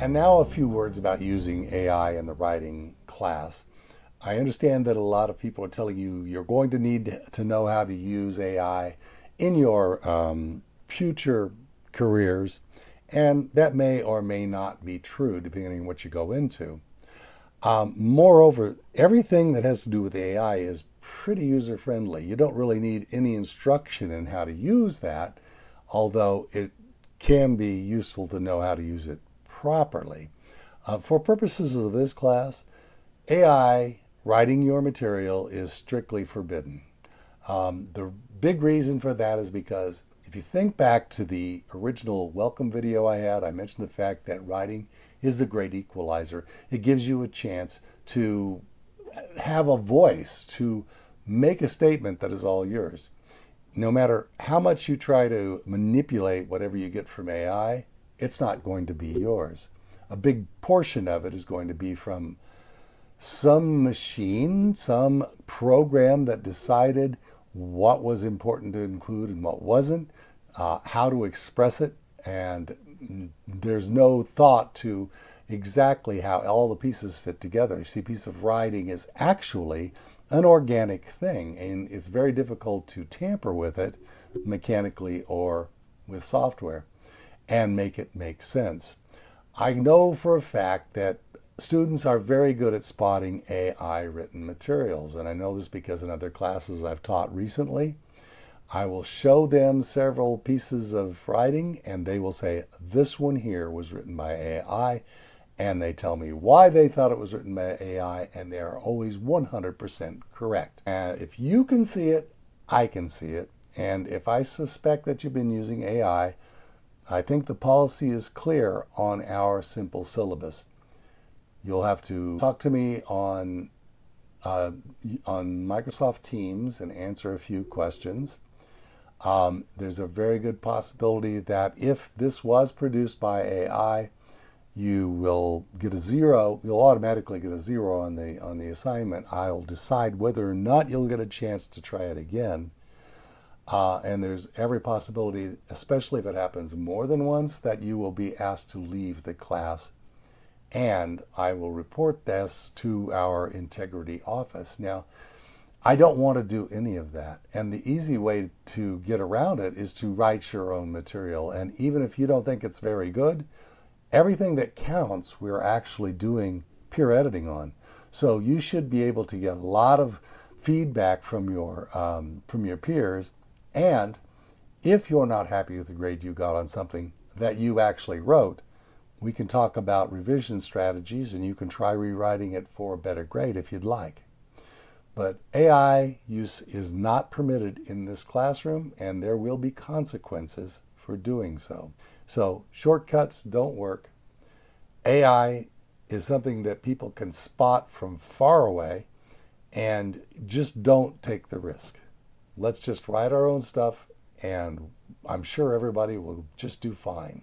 And now a few words about using AI in the writing class. I understand that a lot of people are telling you you're going to need to know how to use AI in your future careers, and that may or may not be true depending on what you go into. Moreover, everything that has to do with AI is pretty user friendly. You don't really need any instruction in how to use that, although it can be useful to know how to use it properly. For purposes of this class, AI writing your material is strictly forbidden. The big reason for that is because if you think back to the original welcome video I had, I mentioned the fact that writing is the great equalizer. It gives you a chance to have a voice, to make a statement that is all yours. No matter how much you try to manipulate whatever you get from AI, it's not going to be yours. A big portion of it is going to be from some machine, some program that decided what was important to include and what wasn't, how to express it, and there's no thought to exactly how all the pieces fit together. You see, a piece of writing is actually an organic thing, and it's very difficult to tamper with it mechanically or with software and make it make sense. I know for a fact that students are very good at spotting AI written materials, and I know this because in other classes I've taught recently, I will show them several pieces of writing and they will say, this one here was written by AI, and they tell me why they thought it was written by AI, and they are always 100% correct. And if you can see it, I can see it. And if I suspect that you've been using AI, I think the policy is clear on our simple syllabus. You'll have to talk to me on Microsoft Teams and answer a few questions. There's a very good possibility that if this was produced by AI, you will get a zero. You'll automatically get a zero on the assignment. I'll decide whether or not you'll get a chance to try it again. And there's every possibility, especially if it happens more than once, that you will be asked to leave the class. And I will report this to our integrity office. Now, I don't want to do any of that. And the easy way to get around it is to write your own material. And even if you don't think it's very good, everything that counts, we're actually doing peer editing on. So you should be able to get a lot of feedback from your peers. And if you're not happy with the grade you got on something that you actually wrote, we can talk about revision strategies, and you can try rewriting it for a better grade if you'd like. But AI use is not permitted in this classroom, and there will be consequences for doing so. So shortcuts don't work. AI is something that people can spot from far away, and just don't take the risk. Let's just write our own stuff, and I'm sure everybody will just do fine.